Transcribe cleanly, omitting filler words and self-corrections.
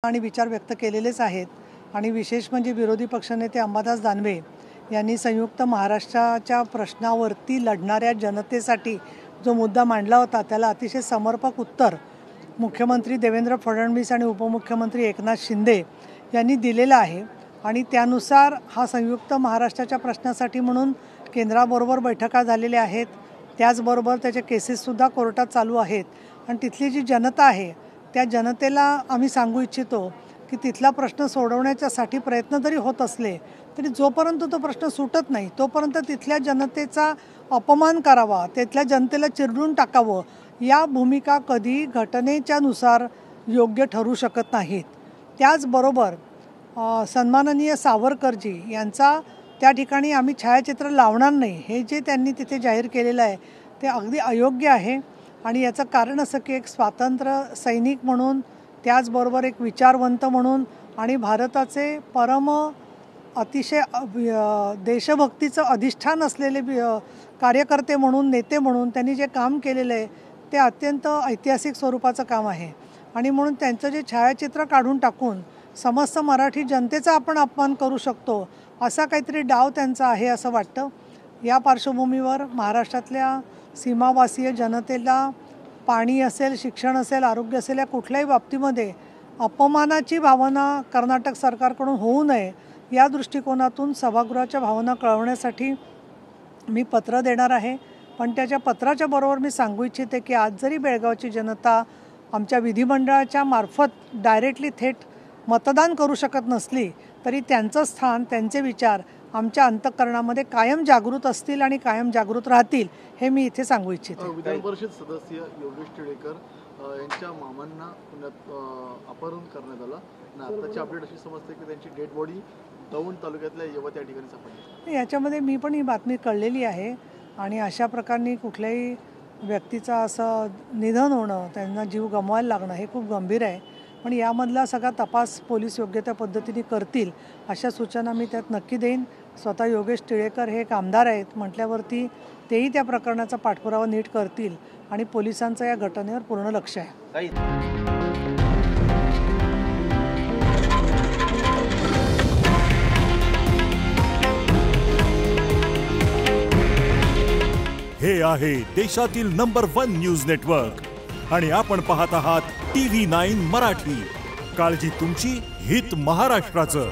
आणि विचार व्यक्त केलेलेच आहेत। आणि विशेष म्हणजे विरोधी पक्षनेते अंबादास दानवे यांनी संयुक्त महाराष्ट्राच्या प्रश्नावरती लढणाऱ्या जनतेसाठी जो मुद्दा मांडला होता त्याला अतिशय समर्पक उत्तर मुख्यमंत्री देवेंद्र फडणवीस आणि उपमुख्यमंत्री एकनाथ शिंदे यांनी दिलेला आहे। आणि त्यानुसार हा संयुक्त महाराष्ट्राच्या प्रश्नासाठी म्हणून केंद्राबरोबर बैठका झालेल्या आहेत। त्याचबरोबर त्याचे केसेस सुद्धा कोर्टात चालू आहेत। आणि तिथली जी जनता आहे त्या जनतेला आम्ही सांगू इच्छितो की तिथला प्रश्न सोडवण्यासाठी प्रयत्न जरी होत असले तरी जोपर्यंत तो प्रश्न सुटत नाही तोपर्यंत तिथल्या जनतेचा अपमान करावा, तिथल्या जनतेला चिरडून टाकावं या भूमिका कधी घटनेच्या नुसार योग्य ठरू शकत नाहीत। त्याचबरोबर सन्माननीय सावरकरजी यांचा त्या ठिकाणी आम्ही छायाचित्र लावणार नाही हे जे त्यांनी तिथे जाहीर केलेलं आहे ते अगदी अयोग्य आहे। आणि याचं कारण असं की एक स्वातंत्र्य सैनिक म्हणून त्याचबरोबर एक विचारवंत म्हणून आणि भारताचे परम अतिशय देशभक्तीचं अधिष्ठान असलेले कार्यकर्ते म्हणून नेते म्हणून त्यांनी जे काम केलेलं आहे ते अत्यंत ऐतिहासिक स्वरूपाचं काम आहे। आणि म्हणून त्यांचं जे छायाचित्र काढून टाकून समस्त मराठी जनतेचा आपण अपमान करू शकतो असा काहीतरी डाव त्यांचा आहे असं वाटतं। या पार्श्वभूमीवर महाराष्ट्रातल्या सीमावासीय जनतेला पाणी असेल, शिक्षण असेल, आरोग्य असेल या कुठल्याही बाबतीमध्ये अपमानाची भावना कर्नाटक सरकारकडून होऊ नये या दृष्टिकोनातून सभागृहाच्या भावना कळवण्यासाठी मी पत्र देणार आहे। पण त्याच्या पत्राच्या बरोबर मी सांगू इच्छिते की आज जरी बेळगावची जनता आमच्या विधिमंडळाच्या मार्फत डायरेक्टली थेट मतदान करू शकत नसली तरी त्यांचं स्थान, त्यांचे विचार आमच्या अंतःकरणामध्ये कायम जागृत असतील आणि कायम जागृत राहतील हे मी इथे सांगू इच्छिते। विधान परिषद सदस्य योगेश टिळेकर यांच्या मामांना पुण्यात अपहरण करण्यात आलं आणि आताची अपडेट अशी समजते की त्यांची डेड बॉडी दौंड तालुक्यातल्या येवत या ठिकाणी सापडली। याच्यामध्ये मी पण ही बातमी कळलेली आहे आणि अशा प्रकारे कुठल्याही व्यक्तीचं असं निधन होणं, त्यांना जीव गमवायला लागणं हे खूप गंभीर आहे। पण यामधला सगळा तपास पोलीस योग्य त्या पद्धतीने करतील अशा सूचना मी त्यात नक्की देईन। स्वतः योगेश टिळेकर हे एक आमदार आहेत म्हटल्यावरती तेही त्या प्रकरणाचा पाठपुरावा नीट करतील आणि पोलिसांचं या घटनेवर पूर्ण लक्ष आहे। हे आहे देशातील नंबर 1 न्यूज नेटवर्क आणि आपण पाहत आहात TV9 मराठी। काळजी तुमची, हित महाराष्ट्राचं।